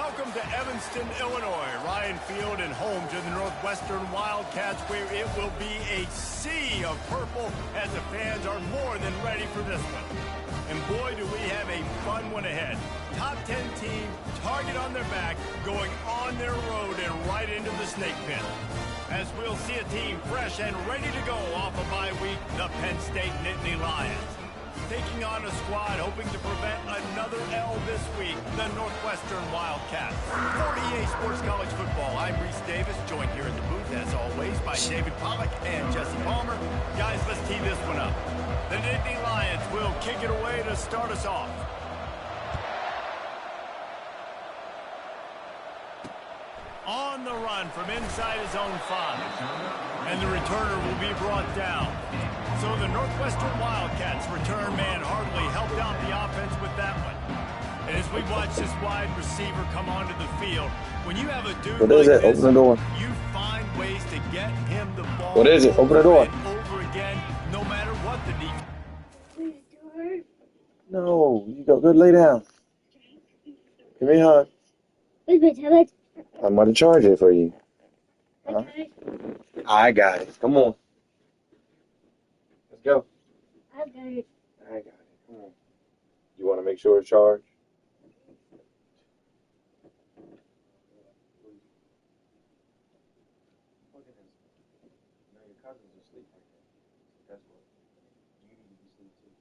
Welcome to Evanston, Illinois, Ryan Field, and home to the Northwestern Wildcats, where it will be a sea of purple as the fans are more than ready for this one. And boy, do we have a fun one ahead. Top 10 team, target on their back, going on their road and right into the snake pit. As we'll see a team fresh and ready to go off a bye week, the Penn State Nittany Lions. Taking on a squad hoping to prevent another L this week, the Northwestern Wildcats. For EA Sports College Football, I'm Reese Davis, joined here in the booth, as always, by David Pollack and Jesse Palmer. Guys, let's tee this one up. The Nittany Lions will kick it away to start us off. On the run from inside his own 5. And the returner will be brought down. So the Northwestern Wildcats return man hardly helped out the offense with that one. And as we watch this wide receiver come onto the field, when you have a dude what is like it? this, Open the door. You find ways to get him the ball. What is it? Open the door. Over again, no matter what the defense. No, you go. Good, lay down. Give me a hug. Where's my tablet? I'm going to charge it for you. Huh? I got it. Come on. Let's go. I've got it. I got it. Come on. You want to make sure it's charged? Look at this. Now your cousin's asleep right there. Guess what? You need to be asleep too.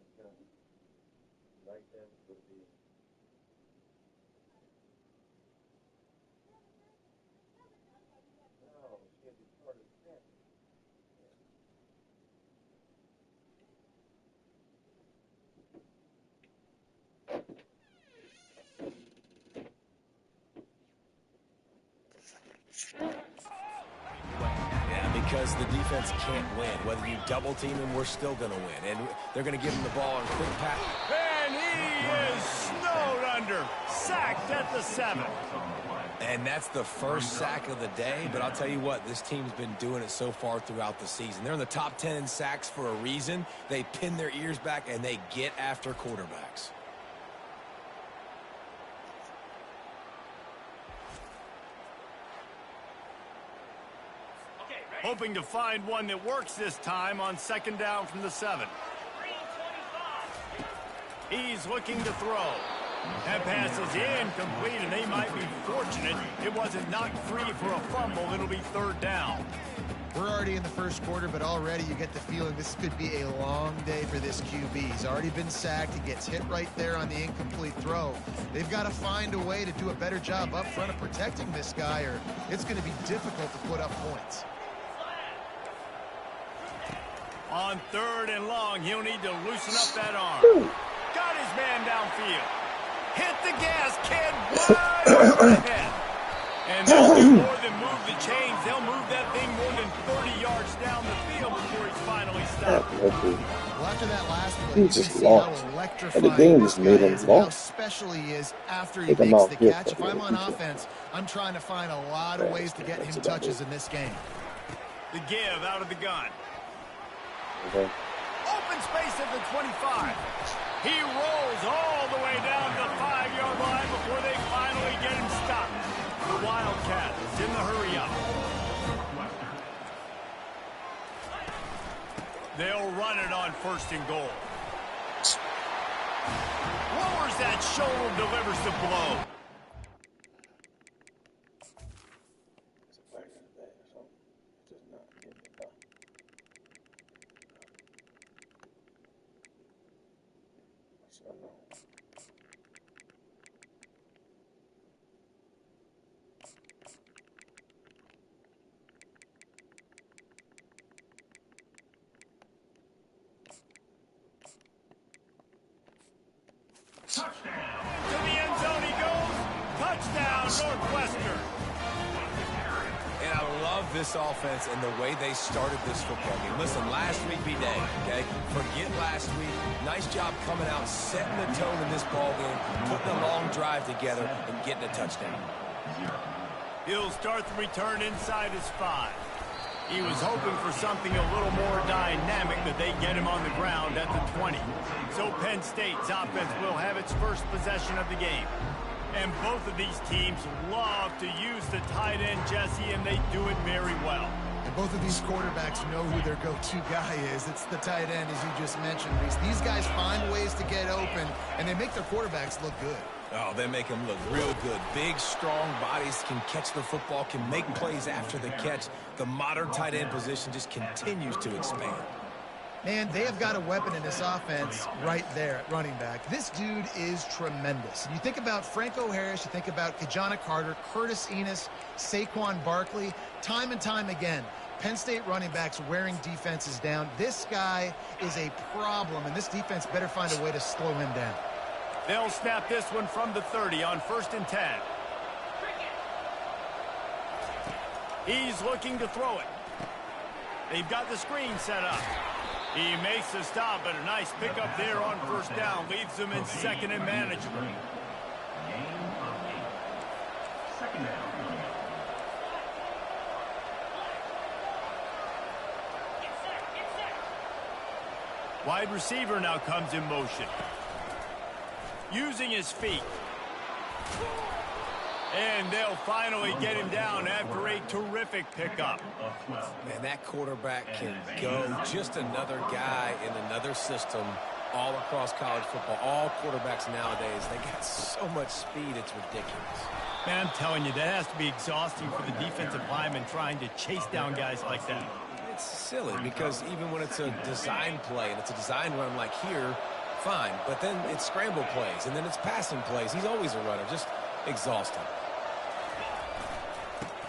Let's go. Right there for the bed. No, she can't be part of the family. Yeah, because the defense can't win. Whether you double team him, we're still going to win. And they're going to give him the ball on quick pass. And he is snowed under, sacked at the 7. And that's the first sack of the day. But I'll tell you what, this team's been doing it so far throughout the season. They're in the top 10 in sacks for a reason. They pin their ears back, and they get after quarterbacks. Hoping to find one that works this time on second down from the 7. He's looking to throw. That pass is incomplete, and they might be fortunate it wasn't knocked free for a fumble. It'll be third down. We're already in the first quarter, but already you get the feeling this could be a long day for this QB. He's already been sacked. He gets hit right there on the incomplete throw. They've got to find a way to do a better job up front of protecting this guy, or it's going to be difficult to put up points. On third and long, he'll need to loosen up that arm. Got his man downfield. Hit the gas, kid, wide overhead. And they'll do more than move the chains. They'll move that thing more than 30 yards down the field before he's finally stopped. Well, after that last one, He you just can see how lost. electrifying And the game this just made guy him is and how lost. special he is after he Take him makes out the here catch. for If I'm on the offense, I'm trying to find a lot of ways to get him touches in this game. The give out of the gun. Okay. Open space at the 25. He rolls all the way down the 5-yard line before they finally get him stopped. The Wildcats in the hurry up. They'll run it on first and goal. Lowers that shoulder, delivers the blow. Touchdown. To the end zone he goes. Touchdown, Northwestern. And I love this offense and the way they started this football game. Listen, last week be day, okay? Forget last week. Nice job coming out, setting the tone in this ball game, putting a long drive together, and getting a touchdown. He'll start the return inside his 5. He was hoping for something a little more dynamic, that they get him on the ground at the 20. So Penn State's offense will have its first possession of the game. And both of these teams love to use the tight end, Jesse, and they do it very well. And both of these quarterbacks know who their go-to guy is. It's the tight end, as you just mentioned, Reese. These guys find ways to get open, and they make their quarterbacks look good. Oh, they make them look real good. Big, strong bodies can catch the football, can make plays after the catch. The modern tight end position just continues to expand. Man, they have got a weapon in this offense right there at running back. This dude is tremendous. And you think about Franco Harris, you think about Kajana Carter, Curtis Enos, Saquon Barkley, time and time again. Penn State running backs wearing defenses down. This guy is a problem, and this defense better find a way to slow him down. They'll snap this one from the 30 on 1st and 10. He's looking to throw it. They've got the screen set up. He makes the stop, but a nice pickup there on 1st down. Leaves them in 2nd and manageable. Wide receiver now comes in motion. Using his feet. And they'll finally get him down after a terrific pickup. Man, that quarterback can go. Just another guy in another system all across college football. All quarterbacks nowadays, they got so much speed, it's ridiculous. Man, I'm telling you, that has to be exhausting for the defensive lineman trying to chase down guys like that. It's silly because even when it's a design play and it's a design run like here, fine. But then it's scramble plays and then it's passing plays. He's always a runner. Just exhausting.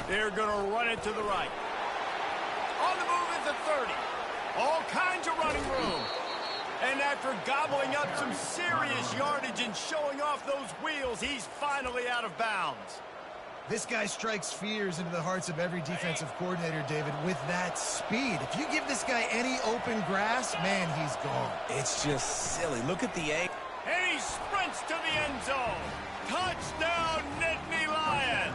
They're going to run it to the right. On the move at the 30. All kinds of running room. And after gobbling up some serious yardage and showing off those wheels, he's finally out of bounds. This guy strikes fears into the hearts of every defensive coordinator, David, with that speed. If you give this guy any open grass, man, he's gone. It's just silly. Look at the angle. And he sprints to the end zone. Touchdown, Nittany Lions.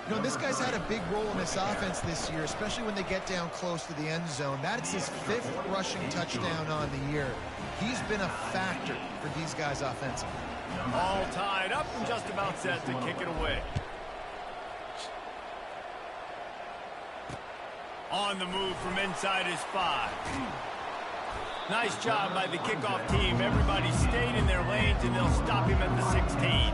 You know, this guy's had a big role in this offense this year, especially when they get down close to the end zone. That's his 5th rushing touchdown on the year. He's been a factor for these guys offensively. All tied up and just about set to kick it away. On the move from inside his 5. Nice job by the kickoff team. Everybody stayed in their lanes, and they'll stop him at the 16.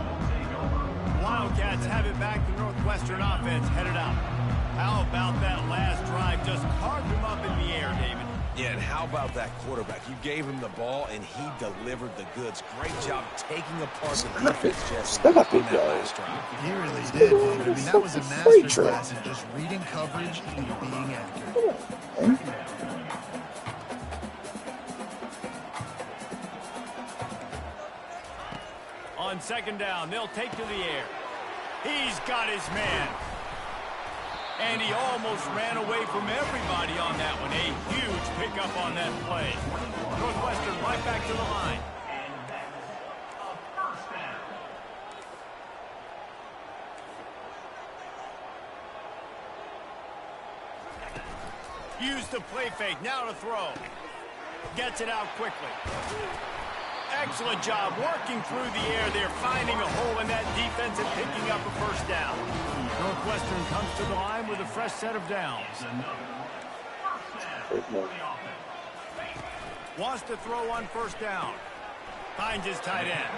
Wildcats have it back. The Northwestern offense headed out. How about that last drive? Just carved him up in the air, David. Yeah, and how about that quarterback? You gave him the ball, and he delivered the goods. Great job taking apart the defense, Jesse, on that last drive. He really did, David. I mean, that was a masterclass in just reading coverage and being accurate. On 2nd down, they'll take to the air. He's got his man. And he almost ran away from everybody on that one. A huge pickup on that play. Northwestern right back to the line. Use the play fake. Now to throw. Gets it out quickly. Excellent job working through the air. They're finding a hole in that defense and picking up a 1st down. Northwestern comes to the line with a fresh set of downs. Wants to throw on 1st down. Finds his tight end.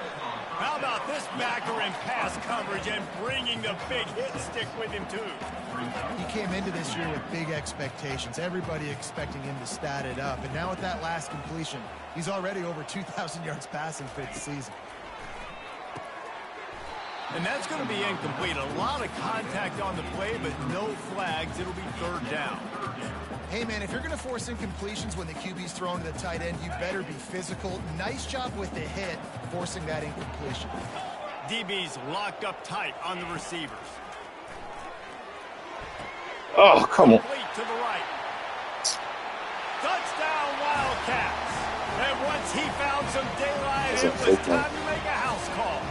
How about this backer in pass coverage and bringing the big hit stick with him, too? He came into this year with big expectations. Everybody expecting him to stat it up. And now with that last completion, he's already over 2,000 yards passing for the season. And that's going to be incomplete. A lot of contact on the play, but no flags. It'll be 3rd down. Hey, man, if you're going to force incompletions when the QB's thrown to the tight end, you better be physical. Nice job with the hit, forcing that incompletion. DB's locked up tight on the receivers. Oh, come on. Complete to the right. Touchdown, Wildcats. And once he found some daylight, it was time to make a house call.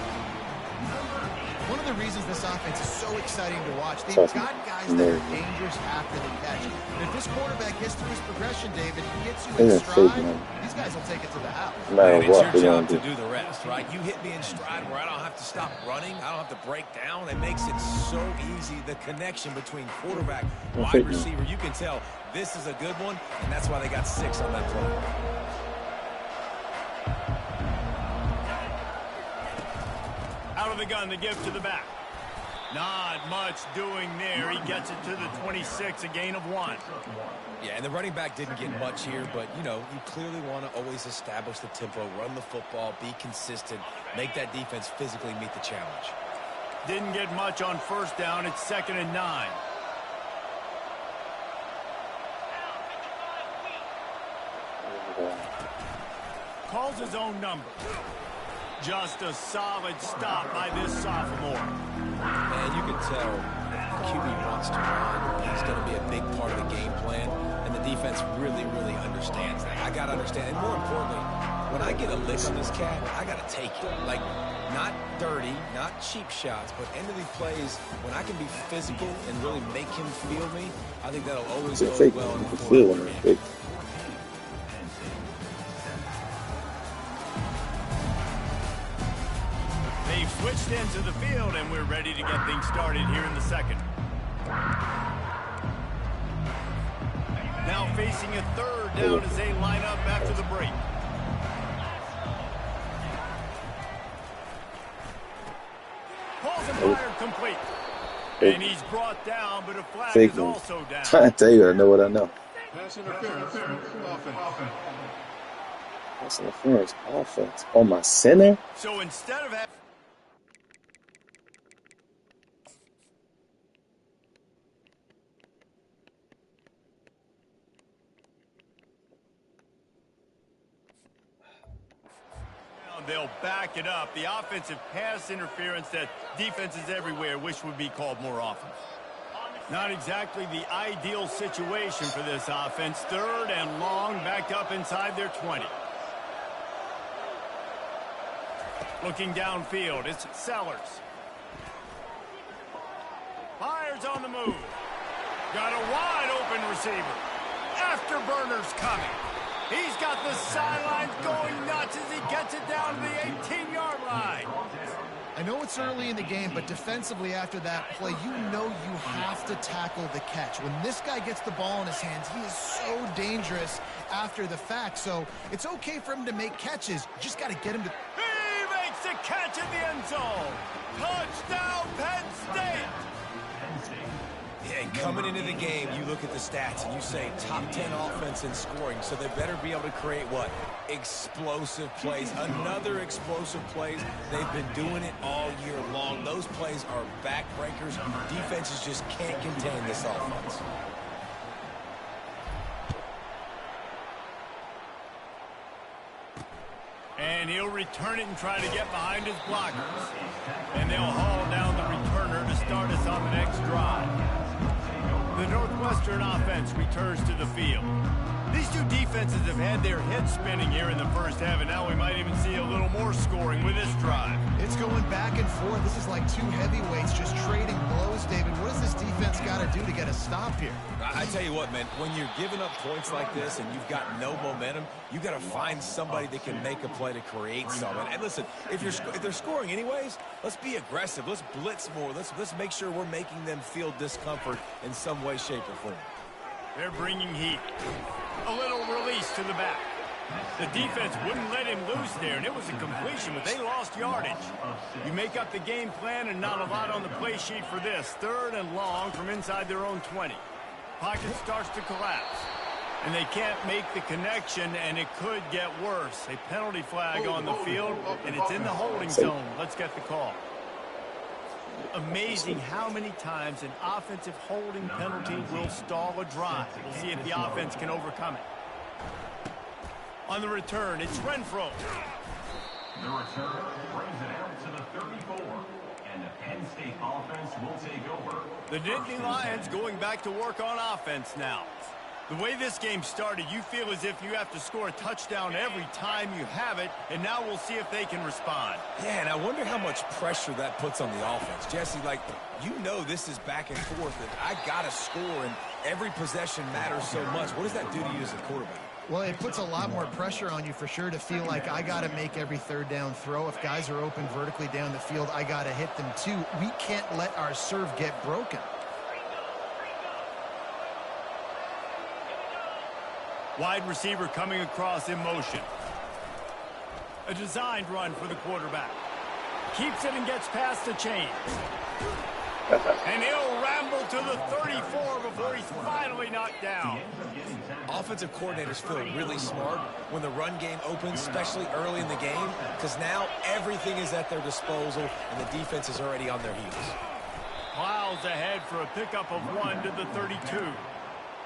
One of of the reasons this offense is so exciting to watch. They've got guys that are dangerous after the catch. And if this quarterback gets through his progression, David, gets you in stride, these guys will take it to the house. Man, it's your job to do the rest, right? You hit me in stride where I don't have to stop running. I don't have to break down. It makes it so easy. The connection between quarterback, wide receiver, you can tell this is a good one, and that's why they got 6 on that play. Out of the gun to give to the back. Not much doing there. He gets it to the 26, a gain of 1. Yeah, and the running back didn't get much here, but, you know, you clearly want to always establish the tempo, run the football, be consistent, make that defense physically meet the challenge. Didn't get much on first down. It's 2nd and 9. Calls his own number. Just a solid stop by this sophomore. And you can tell QB wants to run. He's going to be a big part of the game plan, and the defense really, really understands that. I got to understand, and more importantly, when I get a lick on this cat, I got to take it. Like, not dirty, not cheap shots, but end of these plays, when I can be physical and really make him feel me, I think that'll always go well in the quarterback. They've switched into the field, and we're ready to get things started here in the second. Now facing a 3rd down as they line up after the break. Balls and fired complete. And he's brought down, but a flag is also down. I tell you, I know what I know. Pass interference, offense. Pass interference, offense. On my center? So instead of having... They'll back it up. The offensive pass interference that defenses everywhere wish would be called more often. Not exactly the ideal situation for this offense. 3rd and long, backed up inside their 20. Looking downfield, it's Sellers. Fires on the move. Got a wide open receiver. Afterburner's coming. He's got the sidelines going nuts as he gets it down to the 18-yard line. I know it's early in the game, but defensively after that play, you know you have to tackle the catch. When this guy gets the ball in his hands, he is so dangerous after the fact. So it's okay for him to make catches. You just got to get him to... He makes a catch in the end zone. Touchdown, Penn State. Yeah, and coming into the game, you look at the stats and you say top 10 offense in scoring, so they better be able to create what? Explosive plays. Another explosive plays. They've been doing it all year long. Those plays are backbreakers. Defenses just can't contain this offense. And he'll return it and try to get behind his blockers. And they'll haul down the returner to start us on the next drive. The Northwestern offense returns to the field. These two defenses have had their heads spinning here in the first half, and now we might even see a little more scoring with this drive. It's going back and forth. This is like two heavyweights just trading blows, David. What does this defense got to do to get a stop here? I tell you what, man, when you're giving up points like this and you've got no momentum, you got to find somebody that can make a play to create something. And listen, if they're scoring anyways, let's be aggressive. Let's blitz more. Let's make sure we're making them feel discomfort in some way, shape, or form. They're bringing heat. A little release to the back. The defense wouldn't let him loose there, and it was a completion, but they lost yardage. You make up the game plan and not a lot on the play sheet for this. 3rd and long from inside their own 20. Pocket starts to collapse, and they can't make the connection, and it could get worse. A penalty flag on the field, and it's in the holding zone. Let's get the call. Amazing how many times an offensive holding penalty will stall a drive. We'll see if the offense can overcome it. On the return, it's Renfro. The return brings it out to the 34, and the Penn State offense will take over. The Nittany Lions going back to work on offense now. The way this game started, you feel as if you have to score a touchdown every time you have it, and now we'll see if they can respond. Yeah, and I wonder how much pressure that puts on the offense. Jesse, like, you know this is back and forth, and I got to score, and every possession matters so much. What does that do to you as a quarterback? Well, it puts a lot more pressure on you for sure to feel like I got to make every third down throw. If guys are open vertically down the field, I got to hit them too. We can't let our serve get broken. Wide receiver coming across in motion. A designed run for the quarterback. Keeps it and gets past the chains. And he'll ramble to the 34 before he's finally knocked down. Offensive coordinators feel really smart when the run game opens, especially early in the game, because now everything is at their disposal and the defense is already on their heels. Plows ahead for a pickup of 1 to the 32.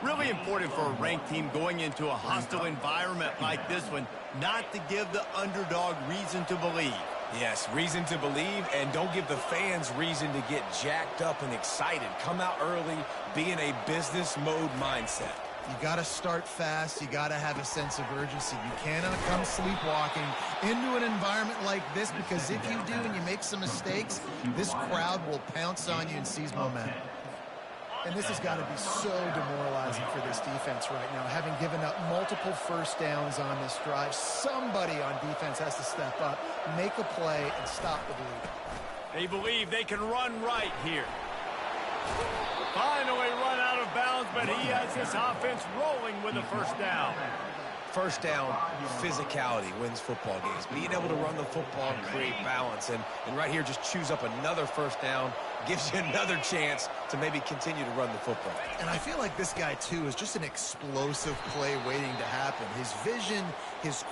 Really important for a ranked team going into a hostile environment like this one, not to give the underdog reason to believe. Yes, reason to believe, and don't give the fans reason to get jacked up and excited. Come out early, be in a business mode mindset. You got to start fast. You got to have a sense of urgency. You cannot come sleepwalking into an environment like this, because if you do and you make some mistakes, this crowd will pounce on you and seize momentum. And this has got to be so demoralizing for this defense right now. Having given up multiple first downs on this drive, somebody on defense has to step up, make a play, and stop the bleeding. They believe they can run right here. Finally run out of bounds, but he has this offense rolling with a first down. First down, physicality wins football games. Being able to run the football and create balance. And right here, just choose up another first down, gives you another chance to maybe continue to run the football. And I feel like this guy, too, is just an explosive play waiting to happen. His vision, his...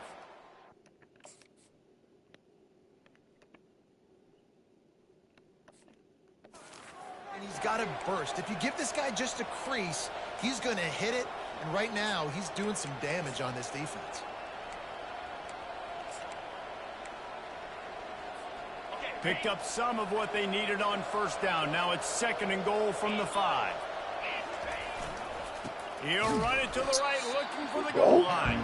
And he's got to burst. If you give this guy just a crease, he's going to hit it. And right now, he's doing some damage on this defense. Picked up some of what they needed on first down. Now it's 2nd and goal from the 5. He'll run it to the right, looking for the goal line.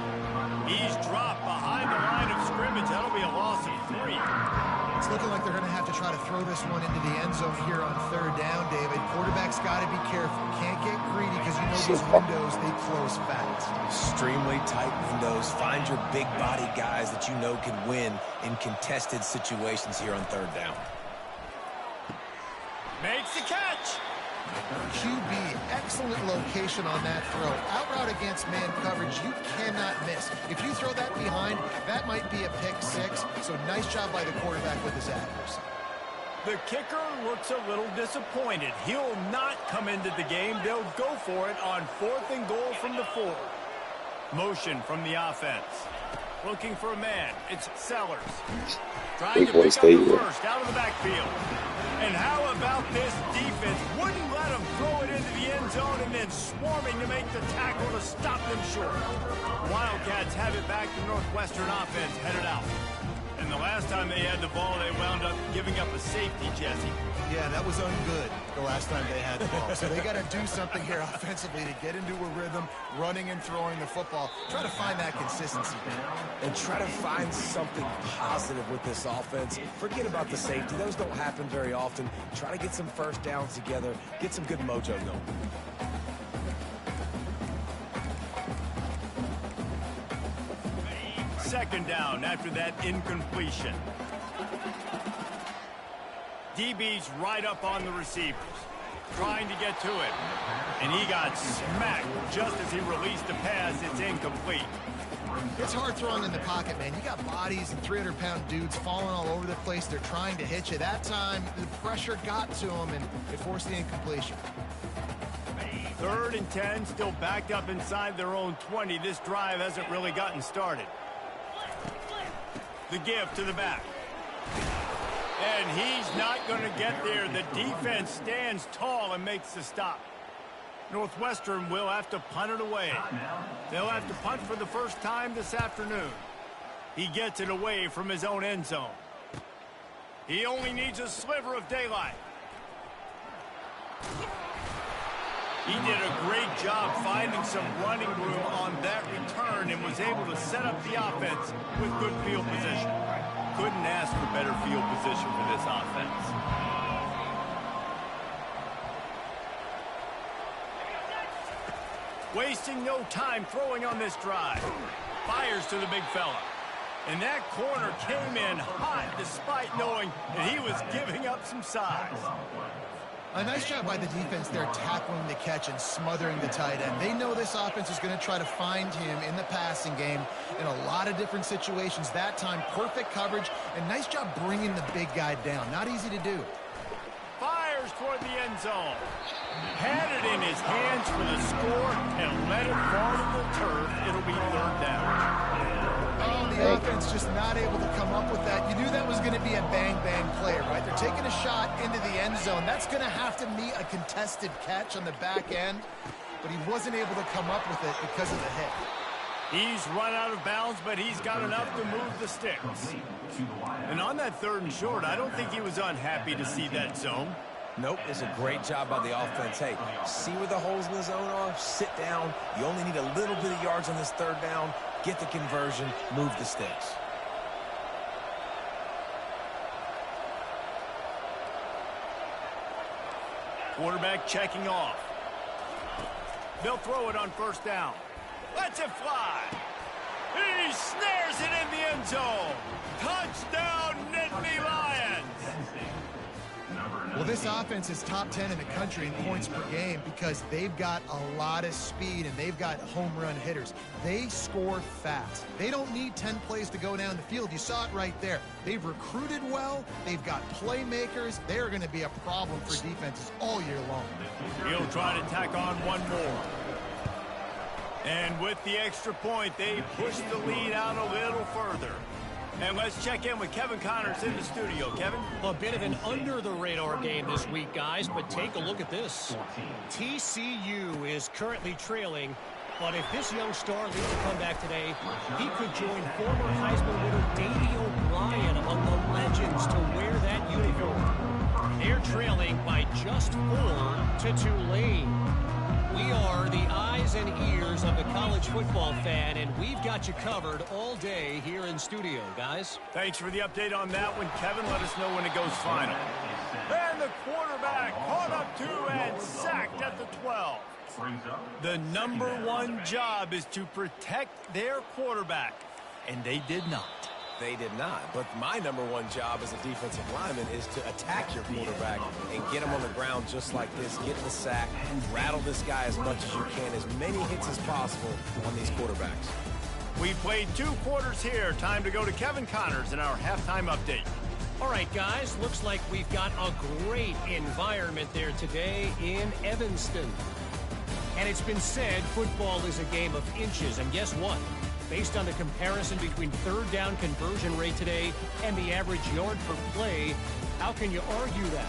He's dropped behind the line of scrimmage. That'll be a loss of 3. It's looking like they're going to have to try to throw this one into the end zone here on 3rd down, David. Quarterback's got to be careful. Can't get greedy, because you know these windows, they close fast. Extremely tight windows. Find your big body guys that you know can win in contested situations here on 3rd down. Makes the catch. QB, excellent location on that throw. Out route against man coverage, you cannot miss. If you throw that behind, that might be a pick 6. So nice job by the quarterback with his accuracy. The kicker looks a little disappointed. He'll not come into the game. They'll go for it on 4th and goal from the 4. Motion from the offense. Looking for a man. It's Sellers. Trying to pick up the first out of the backfield. And how about this defense? Wouldn't let him throw it into the end zone and then swarming to make the tackle to stop them short. Wildcats have it back. The Northwestern offense headed out. And the last time they had the ball, they wound up giving up a safety, Jesse. Yeah, that was ungood the last time they had the ball. So they got to do something here offensively to get into a rhythm, running and throwing the football. Try to find that consistency. And try to find something positive with this offense. Forget about the safety. Those don't happen very often. Try to get some first downs together. Get some good mojo going. 2nd down after that incompletion. DB's right up on the receivers, trying to get to it. And he got smacked just as he released the pass. It's incomplete. It's hard throwing in the pocket, man. You got bodies and 300-pound dudes falling all over the place. They're trying to hit you. That time, the pressure got to them, and it forced the incompletion. 3rd and 10, still backed up inside their own 20. This drive hasn't really gotten started. The give to the back. And he's not going to get there. The defense stands tall and makes the stop. Northwestern will have to punt it away. They'll have to punt for the first time this afternoon. He gets it away from his own end zone. He only needs a sliver of daylight. He did a great job finding some running room on that return and was able to set up the offense with good field position. Couldn't ask for better field position for this offense. Wasting no time throwing on this drive. Fires to the big fella. And that corner came in hot despite knowing that he was giving up some size. A nice job by the defense there, tackling the catch and smothering the tight end. They know this offense is going to try to find him in the passing game in a lot of different situations. That time, perfect coverage, and nice job bringing the big guy down. Not easy to do. Fires toward the end zone. Had it in his hands for the score and let it fall to the turf. It'll be third down. Oh, the offense just not able to come up with that. You knew that was going to be a bang-bang play, right? They're taking a shot into the end zone. That's going to have to meet a contested catch on the back end, but he wasn't able to come up with it because of the hit. He's run out of bounds, but he's got enough to move the sticks. And on that 3rd and short, I don't think he was unhappy to see that zone. Nope, it's a great job by the offense. Hey, see where the holes in the zone are? Sit down. You only need a little bit of yards on this 3rd down. Get the conversion, move the sticks. Quarterback checking off. They'll throw it on 1st down. Lets it fly. He snares it in the end zone. Touchdown, Nittany Lions. Well, this offense is top 10 in the country in points per game because they've got a lot of speed and they've got home run hitters. They score fast. They don't need 10 plays to go down the field. You saw it right there. They've recruited well. They've got playmakers. They're going to be a problem for defenses all year long. He'll try to tack on one more. And with the extra point, they push the lead out a little further. And let's check in with Kevin Connors in the studio. Kevin? A bit of an under-the-radar game this week, guys, but take a look at this. TCU is currently trailing, but if this young star leads a comeback today, he could join former Heisman winner Davey O'Brien among the legends to wear that uniform. They're trailing by just 4 to Tulane. We are the eyes and ears of the college football fan, and we've got you covered all day here in studio, guys. Thanks for the update on that one, Kevin. Let us know when it goes final. And the quarterback caught up to and sacked at the 12. The #1 job is to protect their quarterback, and they did not. They did not. But my #1 job as a defensive lineman is to attack your quarterback and get him on the ground just like this. Get the sack, rattle this guy as much as you can, as many hits as possible on these quarterbacks. We played 2 quarters here. Time to go to Kevin Connors in our halftime update. All right, guys, looks like we've got a great environment there today in Evanston. And it's been said football is a game of inches, and guess what? Based on the comparison between 3rd down conversion rate today and the average yard per play, how can you argue that?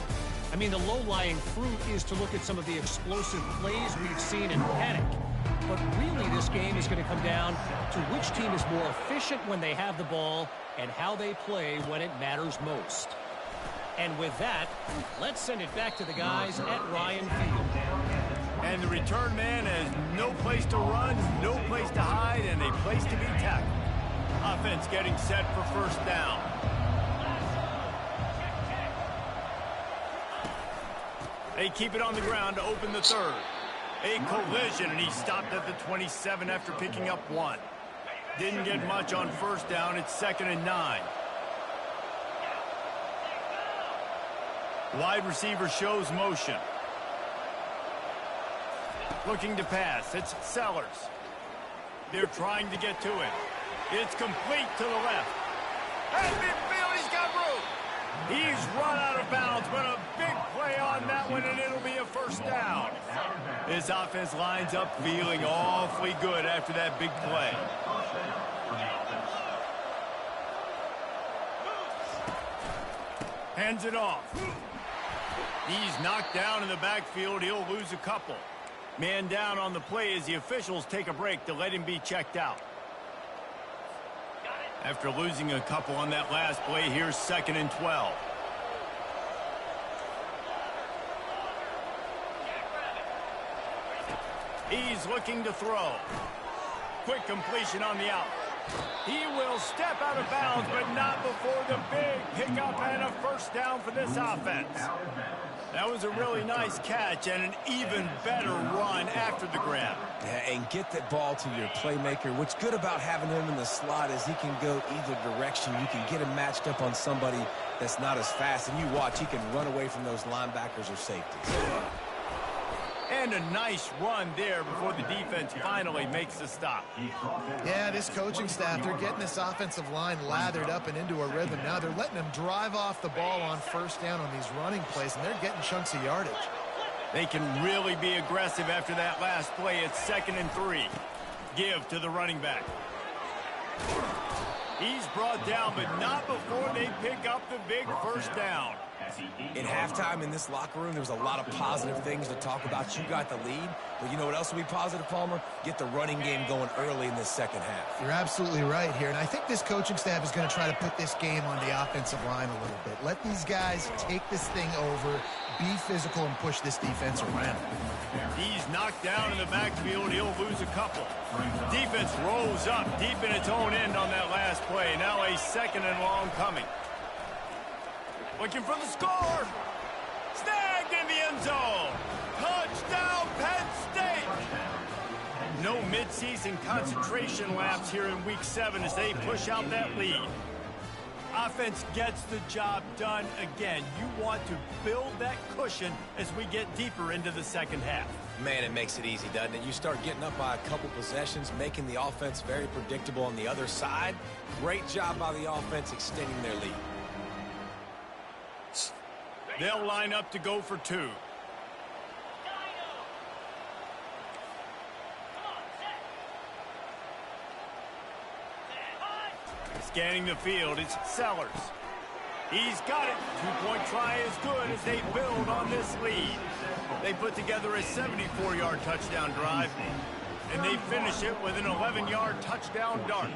I mean, the low-lying fruit is to look at some of the explosive plays we've seen in Panic. But really, this game is going to come down to which team is more efficient when they have the ball and how they play when it matters most. And with that, let's send it back to the guys at Ryan Field. And the return man has no place to run, no place to hide, and a place to be tackled. Offense getting set for 1st down. They keep it on the ground to open the 3rd. A collision, and he stopped at the 27 after picking up 1. Didn't get much on 1st down. It's 2nd and 9. Wide receiver shows motion. Looking to pass. It's Sellers. They're trying to get to it. It's complete to the left. And midfield, he's got room. He's run out of bounds, but a big play on that one, and it'll be a 1st down. This offense lines up feeling awfully good after that big play. Hands it off. He's knocked down in the backfield. He'll lose a couple. Man down on the play as the officials take a break to let him be checked out. After losing a couple on that last play, here's 2nd and 12. He's looking to throw. Quick completion on the out. He will step out of bounds, but not before the big pickup and a first down for this offense. That was a really nice catch and an even better run after the grab. Yeah, and get that ball to your playmaker. What's good about having him in the slot is he can go either direction. You can get him matched up on somebody that's not as fast, and you watch, he can run away from those linebackers or safeties. And a nice run there before the defense finally makes the stop. Yeah, this coaching staff, they're getting this offensive line lathered up and into a rhythm. Now they're letting them drive off the ball on first down on these running plays, and they're getting chunks of yardage. They can really be aggressive after that last play. It's 2nd and 3. Give to the running back. He's brought down, but not before they pick up the big first down. At halftime in this locker room, there was a lot of positive things to talk about. You got the lead, but you know what else will be positive, Palmer? Get the running game going early in this second half. You're absolutely right here, and I think this coaching staff is going to try to put this game on the offensive line a little bit. Let these guys take this thing over, be physical, and push this defense around. He's knocked down in the backfield. He'll lose a couple. Defense rolls up deep in its own end on that last play. Now a 2nd and long coming. Looking for the score. Snagged in the end zone. Touchdown, Penn State. No midseason concentration laps here in Week 7 as they push out that lead. Offense gets the job done again. You want to build that cushion as we get deeper into the second half. Man, it makes it easy, doesn't it? You start getting up by a couple possessions, making the offense very predictable on the other side. Great job by the offense extending their lead. They'll line up to go for 2. Scanning the field, it's Sellers. He's got it. 2-point try is good as they build on this lead. They put together a 74-yard touchdown drive, and they finish it with an 11-yard touchdown dart.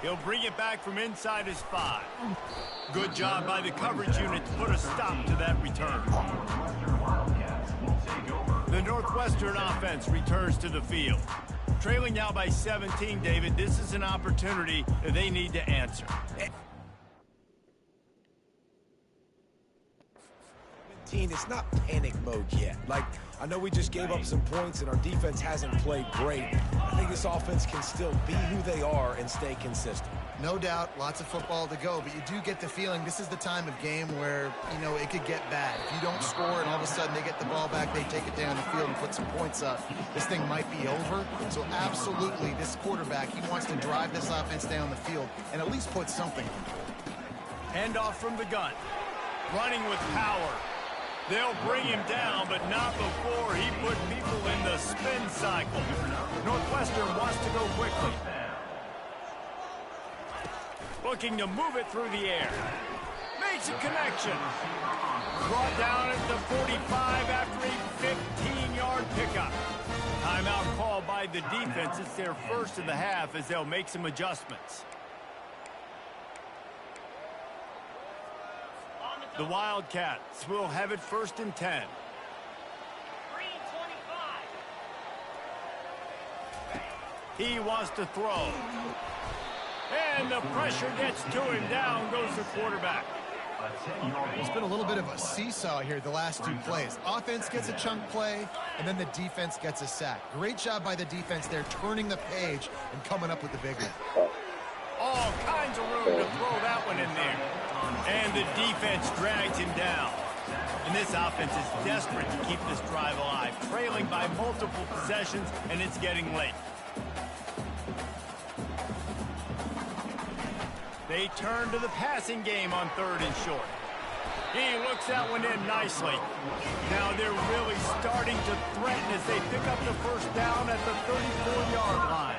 He'll bring it back from inside his 5. Good job by the coverage unit to put a stop to that return. The Northwestern offense returns to the field. Trailing now by 17, David, this is an opportunity that they need to answer. It's not panic mode yet. Like, I know we just gave up some points and our defense hasn't played great. I think this offense can still be who they are and stay consistent. No doubt, lots of football to go, but you do get the feeling this is the time of game where, you know, it could get bad. If you don't score and all of a sudden they get the ball back, they take it down the field and put some points up, this thing might be over. So absolutely, this quarterback, he wants to drive this offense down the field and at least put something on the board. Handoff from the gun. Running with power. They'll bring him down, but not before he put people in the spin cycle. Northwestern wants to go quickly. Looking to move it through the air. Makes a connection. Brought down at the 45 after a 15-yard pickup. Timeout called by the defense. It's their first of the half as they'll make some adjustments. The Wildcats will have it 1st and 10. He wants to throw. And the pressure gets to him. Down goes the quarterback. It's been a little bit of a seesaw here the last 2 plays. Offense gets a chunk play, and then the defense gets a sack. Great job by the defense there, turning the page and coming up with the big one. All kinds of room to throw that one in there. And the defense drags him down. And this offense is desperate to keep this drive alive, trailing by multiple possessions, and it's getting late. They turn to the passing game on 3rd and short. He looks that one in nicely. Now they're really starting to threaten as they pick up the first down at the 34-yard line.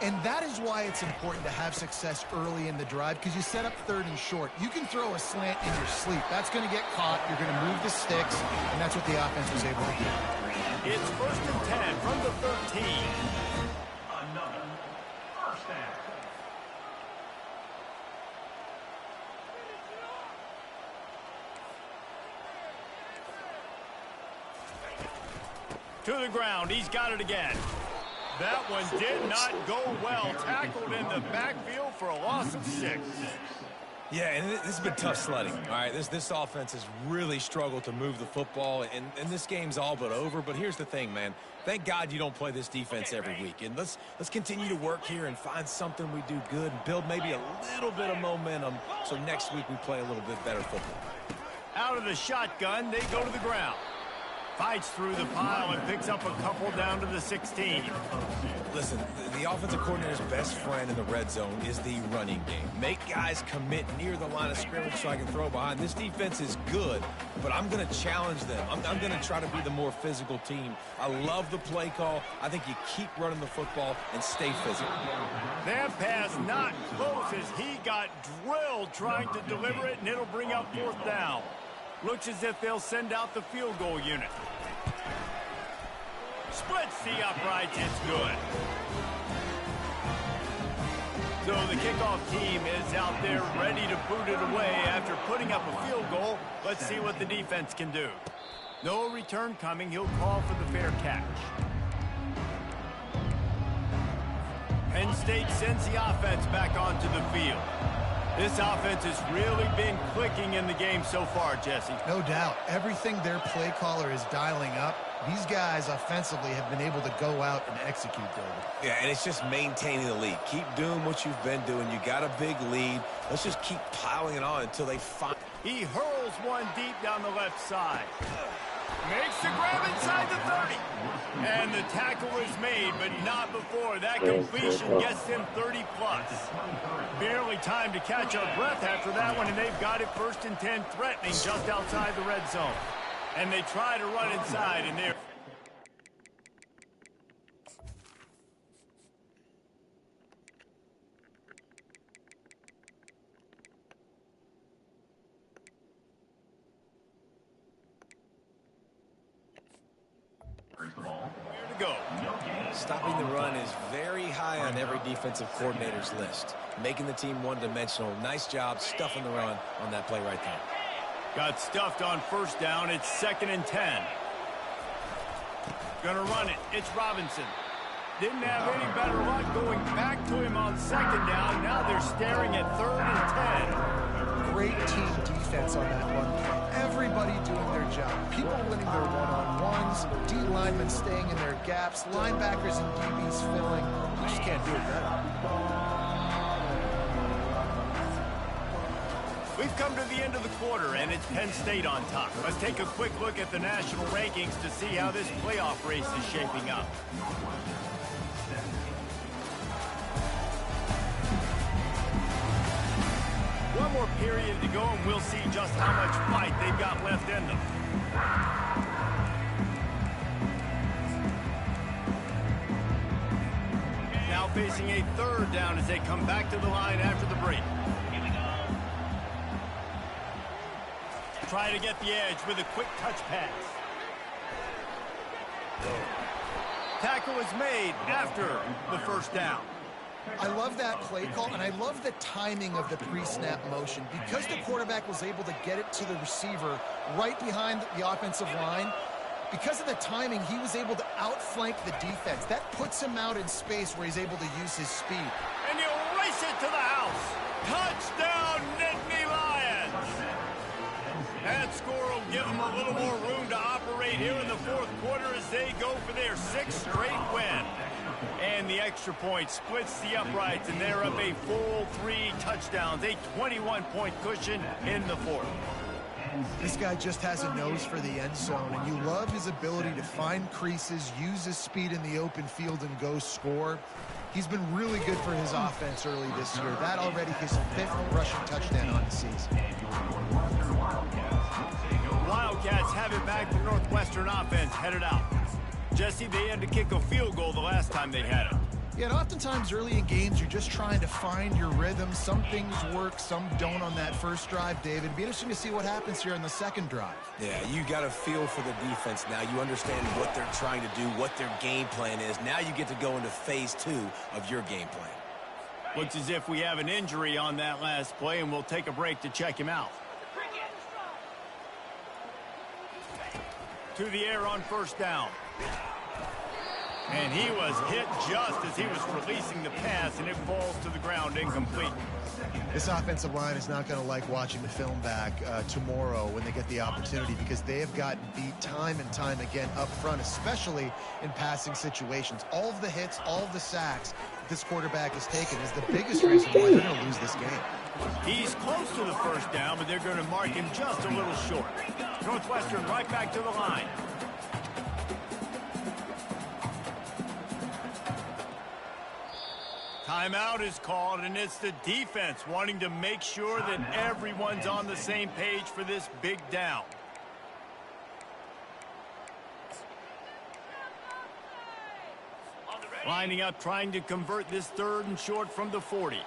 And that is why it's important to have success early in the drive, because you set up 3rd and short. You can throw a slant in your sleep. That's going to get caught. You're going to move the sticks, and that's what the offense was able to do. It's 1st and 10 from the 13. Another first down. To the ground. He's got it again. That one did not go well. Tackled in the backfield for a loss of 6. Yeah, and this has been tough sledding. All right, this offense has really struggled to move the football, and this game's all but over. But here's the thing, man. Thank God you don't play this defense every week. And let's continue to work here and find something we do good and build maybe a little bit of momentum so next week we play a little bit better football. Out of the shotgun, they go to the ground. Fights through the pile and picks up a couple down to the 16. Listen, the offensive coordinator's best friend in the red zone is the running game. Make guys commit near the line of scrimmage so I can throw behind. This defense is good, but I'm going to challenge them. I'm going to try to be the more physical team. I love the play call. I think you keep running the football and stay physical. That pass not close as he got drilled trying to deliver it, and it'll bring up 4th down. Looks as if they'll send out the field goal unit. Splits the uprights. It's good. So the kickoff team is out there ready to boot it away after putting up a field goal. Let's see what the defense can do. No return coming. He'll call for the fair catch. Penn State sends the offense back onto the field. This offense has really been clicking in the game so far, Jesse. No doubt. Everything their play caller is dialing up, these guys offensively have been able to go out and execute, David. Yeah, and it's just maintaining the lead. Keep doing what you've been doing. You got a big lead. Let's just keep piling it on until they find. He hurls one deep down the left side. Makes the grab inside the 30. And the tackle is made, but not before. That completion gets them 30-plus. Barely time to catch our breath after that one, and they've got it 1st and 10, threatening just outside the red zone. And they try to run inside, and they're... Where to go? Stopping the run is very high on every defensive coordinator's list. Making the team one-dimensional. Nice job stuffing the run on that play right there. Got stuffed on 1st down. It's 2nd and 10. Gonna run it. It's Robinson. Didn't have any better luck going back to him on 2nd down. Now they're staring at 3rd and 10. Great team defense on that run play. Everybody doing their job. People winning their one-on-ones, D linemen staying in their gaps, linebackers and DBs filling. You just can't do it better. We've come to the end of the quarter, and it's Penn State on top. Let's take a quick look at the national rankings to see how this playoff race is shaping up. One more period to go, and we'll see just how much fight they've got left in them. Now facing a 3rd down as they come back to the line after the break. Try to get the edge with a quick touch pass. Tackle is made after the 1st down. I love that play call, and I love the timing of the pre-snap motion. Because the quarterback was able to get it to the receiver right behind the offensive line, because of the timing, he was able to outflank the defense. That puts him out in space where he's able to use his speed. And he'll race it to the house. Touchdown, Nittany Lions! That score will give them a little more room to operate here in the 4th quarter as they go for their 6th straight win. And the extra point splits the uprights, and they're up a full 3 touchdowns, a 21-point cushion in the 4th. This guy just has a nose for the end zone, and you love his ability to find creases, use his speed in the open field, and go score. He's been really good for his offense early this year. That already his 5th rushing touchdown on the season. Wildcats have it back for Northwestern offense headed out. Jesse, they had to kick a field goal the last time they had it. Yeah, and oftentimes early in games, you're just trying to find your rhythm. Some things work, some don't on that first drive, David. It'd be interesting to see what happens here on the 2nd drive. Yeah, you got a feel for the defense now. You understand what they're trying to do, what their game plan is. Now you get to go into phase 2 of your game plan. Looks as if we have an injury on that last play, and we'll take a break to check him out. To the air on 1st down. And he was hit just as he was releasing the pass, and it falls to the ground incomplete. This offensive line is not going to like watching the film back tomorrow when they get the opportunity, because they have gotten beat time and time again up front, especially in passing situations. All of the hits, all of the sacks that this quarterback has taken is the biggest reason why they're going to lose this game. He's close to the first down, but they're going to mark him just a little short. Northwestern right back to the line. Timeout is called, and it's the defense wanting to make sure that everyone's on the same page for this big down. Lining up, trying to convert this 3rd and short from the 40.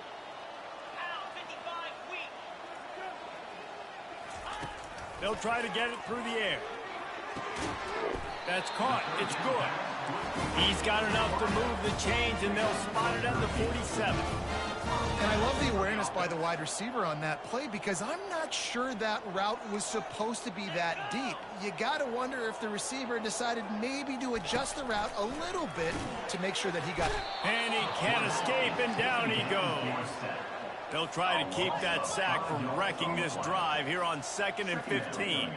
They'll try to get it through the air. That's caught. It's good. He's got enough to move the chains, and they'll spot it at the 47. And I love the awareness by the wide receiver on that play, because I'm not sure that route was supposed to be that deep. You got to wonder if the receiver decided maybe to adjust the route a little bit to make sure that he got it. And he can't escape, and down he goes. They'll try to keep that sack from wrecking this drive here on 2nd and 15.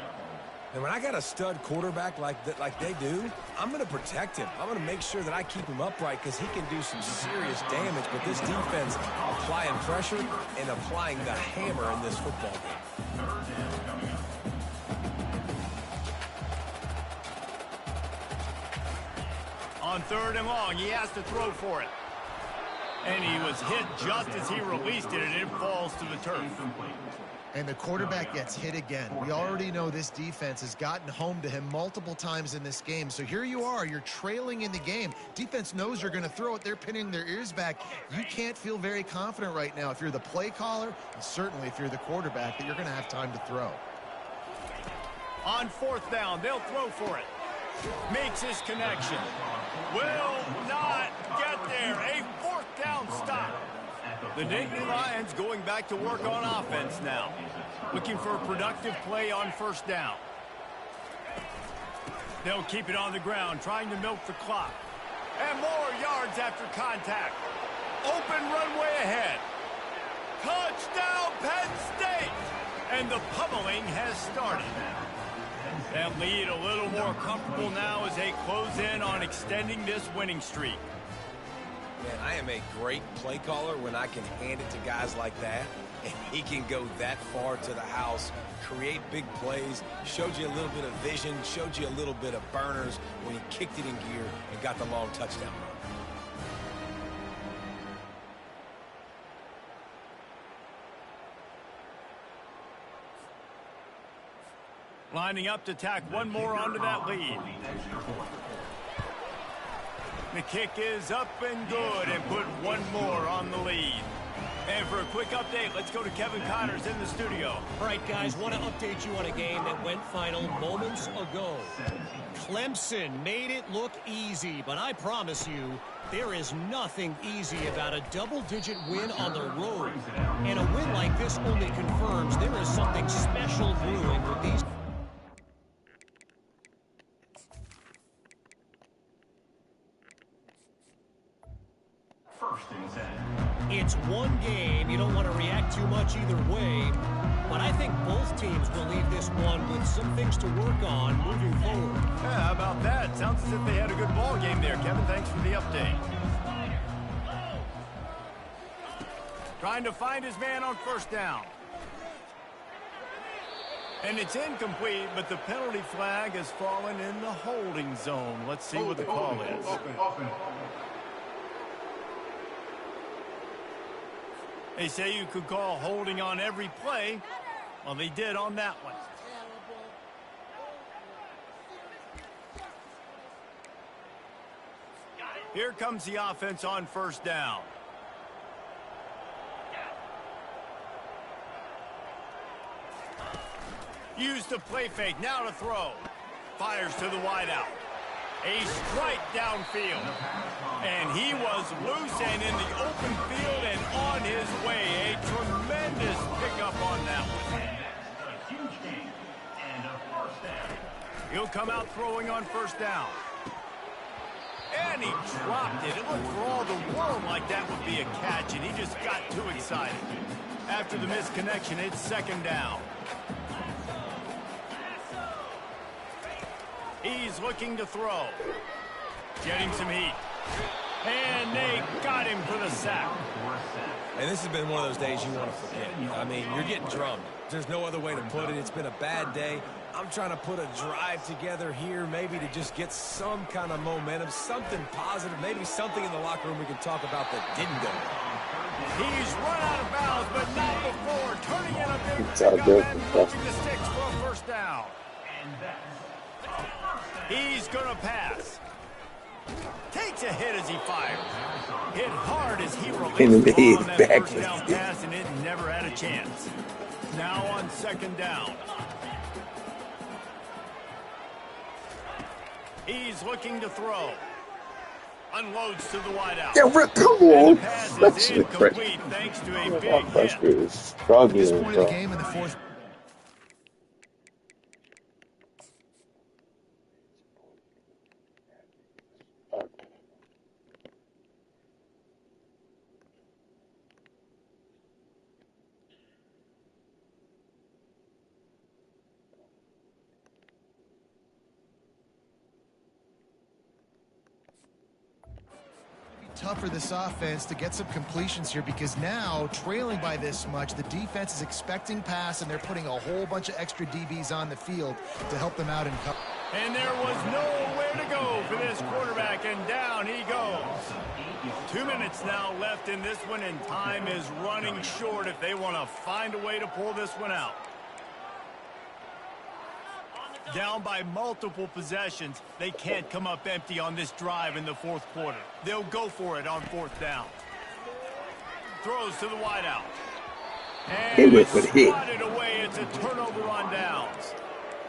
And when I got a stud quarterback like they do, I'm going to protect him. I'm going to make sure that I keep him upright, because he can do some serious damage. But this defense applying pressure and applying the hammer in this football game. On 3rd and long, he has to throw for it. And he was hit just as he released it, and it falls to the turf. And the quarterback gets hit again. We already know this defense has gotten home to him multiple times in this game. So here you are, you're trailing in the game. Defense knows you're going to throw it. They're pinning their ears back. You can't feel very confident right now if you're the play caller, and certainly if you're the quarterback, that you're going to have time to throw. On 4th down, they'll throw for it. Makes his connection. Will not get there. A 4th down stop. The Nittany Lions going back to work on offense now. Looking for a productive play on 1st down. They'll keep it on the ground, trying to milk the clock. And more yards after contact. Open runway ahead. Touchdown, Penn State! And the pummeling has started. That lead a little more comfortable now as they close in on extending this winning streak. Man, I am a great play caller when I can hand it to guys like that, and he can go that far to the house, create big plays, showed you a little bit of vision, showed you a little bit of burners when he kicked it in gear and got the long touchdown run. Lining up to tack one more onto that lead. The kick is up and good, and put one more on the lead. And for a quick update, let's go to Kevin Connors in the studio. All right, guys, want to update you on a game that went final moments ago. Clemson made it look easy, but I promise you, there is nothing easy about a double-digit win on the road. And a win like this only confirms there is something special brewing with these. It's one game. You don't want to react too much either way. But I think both teams will leave this one with some things to work on moving forward. Yeah, how about that? Sounds as if they had a good ball game there, Kevin. Thanks for the update. Trying to find his man on 1st down. And it's incomplete, but the penalty flag has fallen in the holding zone. Let's see what the call is. They say you could call holding on every play. Well, they did on that one. Here comes the offense on 1st down. Use the play fake, now to throw. Fires to the wideout. A strike downfield. And he was loose and in the open field and on his way. A tremendous pickup on that one. He'll come out throwing on 1st down. And he dropped it. It looked for all the world like that would be a catch, and he just got too excited. After the misconnection, it's second down. He's looking to throw. Getting some heat. And they got him for the sack. And this has been one of those days you want to forget. I mean, you're getting drummed. There's no other way to put it. It's been a bad day. I'm trying to put a drive together here, maybe to just get some kind of momentum, something positive, maybe something in the locker room we can talk about that didn't go. He's run out of bounds, but not before. Turning in a big pickup and pushing the sticks for a first down. He's going to pass. Takes a hit as he fires. Hit hard as he released the ball on that first down pass, and it never had a chance. Now on second down. He's looking to throw. Unloads to the wideout. Yeah, come on. That's incomplete thanks to a big hit. At this point of the game in the fourth. Tough for this offense to get some completions here, because now trailing by this much, the defense is expecting pass, and they're putting a whole bunch of extra DBs on the field to help them out in cover. And there was nowhere to go for this quarterback, and down he goes. 2 minutes now left in this one, and time is running short if they want to find a way to pull this one out. Down by multiple possessions, they can't come up empty on this drive in the fourth quarter. They'll go for it on fourth down. Throws to the wideout. And it's swatted away. It's a turnover on downs.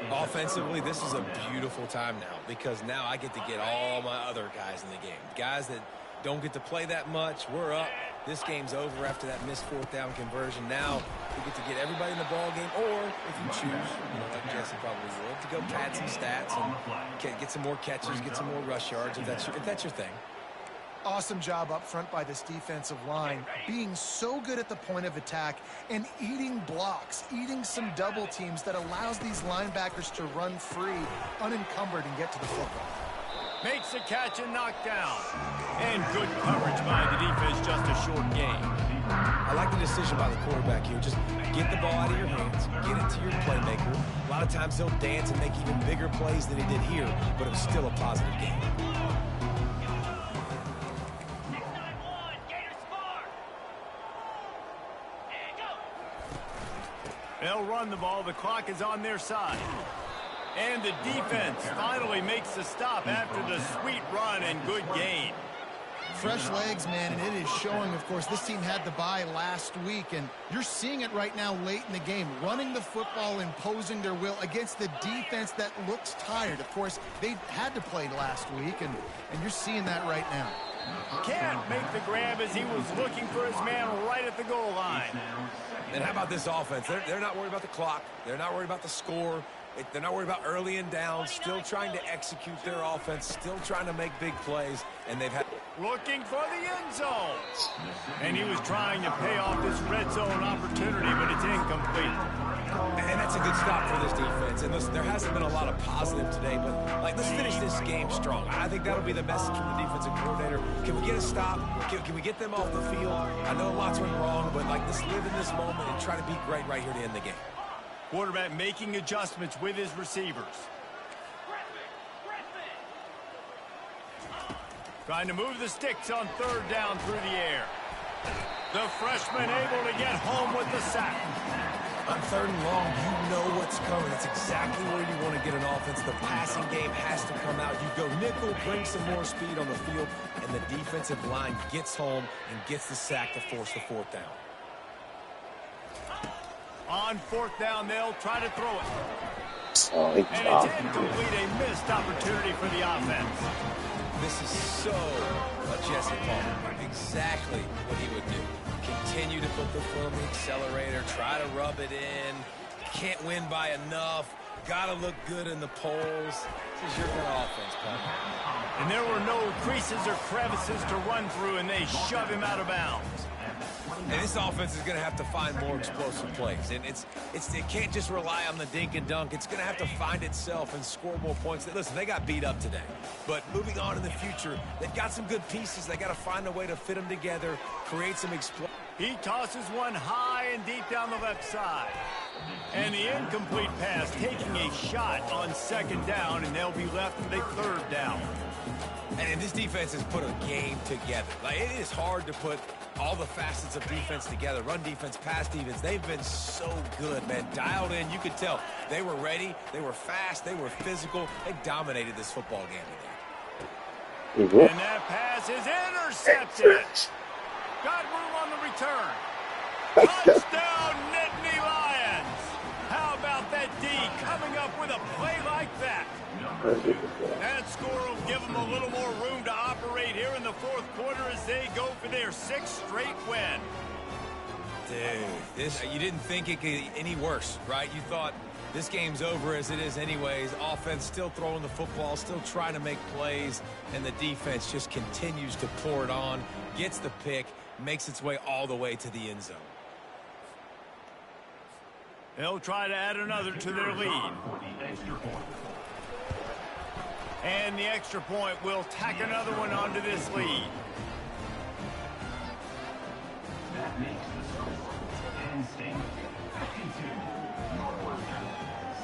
Offensively, this is a beautiful time now, because now I get to get all my other guys in the game. Guys that don't get to play that much. We're up. This game's over after that missed fourth down conversion. Now we get to get everybody in the ball game, or if you choose, like Jesse probably would, to go pad some stats and get some more catches, get some more rush yards, if that's your thing. Awesome job up front by this defensive line, being so good at the point of attack and eating blocks, eating some double teams that allows these linebackers to run free, unencumbered, and get to the football. Makes the catch and knocked down. And good coverage by the defense, just a short game. I like the decision by the quarterback here. Just get the ball out of your hands, get it to your playmaker. A lot of times he'll dance and make even bigger plays than he did here, but it was still a positive game. They'll run the ball. The clock is on their side. And the defense finally makes the stop after the sweet run and good gain. Fresh legs, man, and it is showing. Of course, this team had the bye last week, and you're seeing it right now late in the game, running the football, imposing their will against the defense that looks tired. Of course, they had to play last week, and you're seeing that right now. Can't make the grab as he was looking for his man right at the goal line. And how about this offense? They're not worried about the clock. They're not worried about the score. They're not worried about early and down. Still trying to execute their offense. Still trying to make big plays. And they've had... Looking for the end zone. And he was trying to pay off this red zone opportunity, but it's incomplete. And that's a good stop for this defense. And listen, there hasn't been a lot of positive today, but let's finish this game strong. I think that'll be the message from the defensive coordinator. Can we get a stop? Can we get them off the field? I know lots went wrong, but let's live in this moment and try to be great right here to end the game. Quarterback making adjustments with his receivers. Trying to move the sticks on third down through the air. The freshman able to get home with the sack. On third and long, you know what's coming. It's exactly where you want to get an offense. The passing game has to come out. You go nickel, bring some more speed on the field, and the defensive line gets home and gets the sack to force the fourth down. On fourth down, they'll try to throw it. Oh, and it's incomplete, a missed opportunity for the offense. This is so a Jesse Palmer. Exactly what he would do. Continue to put the foot on the accelerator, try to rub it in. Can't win by enough. Got to look good in the polls. This is your kind of offense, Palmer. And there were no creases or crevices to run through, and they shove him out of bounds. And this offense is going to have to find more explosive plays. And it can't just rely on the dink and dunk. It's going to have to find itself and score more points. Listen, they got beat up today. But moving on in the future, they've got some good pieces. They got to find a way to fit them together, create some explosion. He tosses one high and deep down the left side. And the incomplete pass taking a shot on second down, and they'll be left with a third down. And this defense has put a game together. Like, it is hard to put all the facets of defense together. Run defense, pass defense. They've been so good, man. Dialed in. You could tell they were ready. They were fast. They were physical. They dominated this football game today. And that pass is intercepted. Got room on the return. Touchdown, Nittany Lions. How about that D coming up with a play like that? That score will give them a little more room to operate here in the fourth quarter as they go for their sixth straight win. Dude, you didn't think it could get any worse, right? You thought this game's over as it is anyways. Offense still throwing the football, still trying to make plays, and the defense just continues to pour it on, gets the pick, makes its way all the way to the end zone. They'll try to add another to their lead. And the extra point will tack another one onto this lead. That makes the score Penn State 52, Northwestern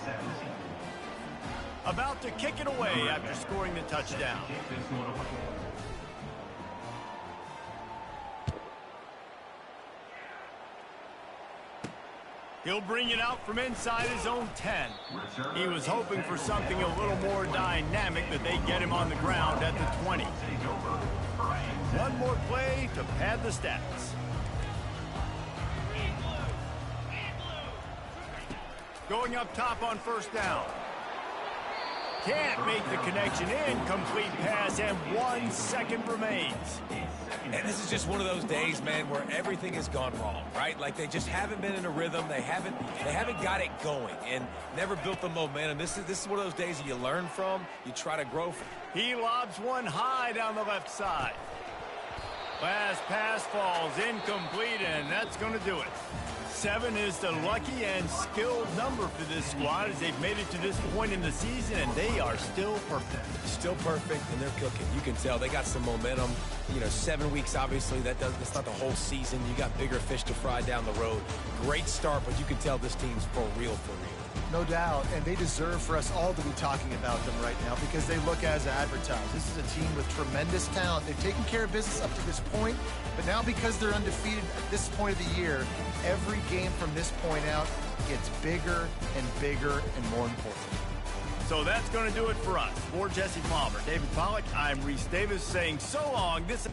17. About to kick it away after scoring the touchdown. Kick this one away. He'll bring it out from inside his own 10. He was hoping for something a little more dynamic, but they get him on the ground at the 20. One more play to pad the stats. Going up top on first down. Can't make the connection. Incomplete pass, and 1 second remains. And this is just one of those days, man, where everything has gone wrong, right? Like they just haven't been in a rhythm. They haven't got it going and never built the momentum. This is one of those days that you learn from, you try to grow from. He lobs one high down the left side. Last pass falls incomplete, and that's going to do it. 7 is the lucky and skilled number for this squad as they've made it to this point in the season, and they are still perfect. Still perfect, and they're cooking. You can tell they got some momentum. You know, 7 weeks, obviously, that's not the whole season. You got bigger fish to fry down the road. Great start, but you can tell this team's for real, for real. No doubt, and they deserve for us all to be talking about them right now because they look as advertised. This is a team with tremendous talent. They've taken care of business up to this point, but now because they're undefeated at this point of the year, every game from this point out gets bigger and bigger and more important. So that's going to do it for us. For Jesse Palmer, David Pollack, I'm Reese Davis saying so long. This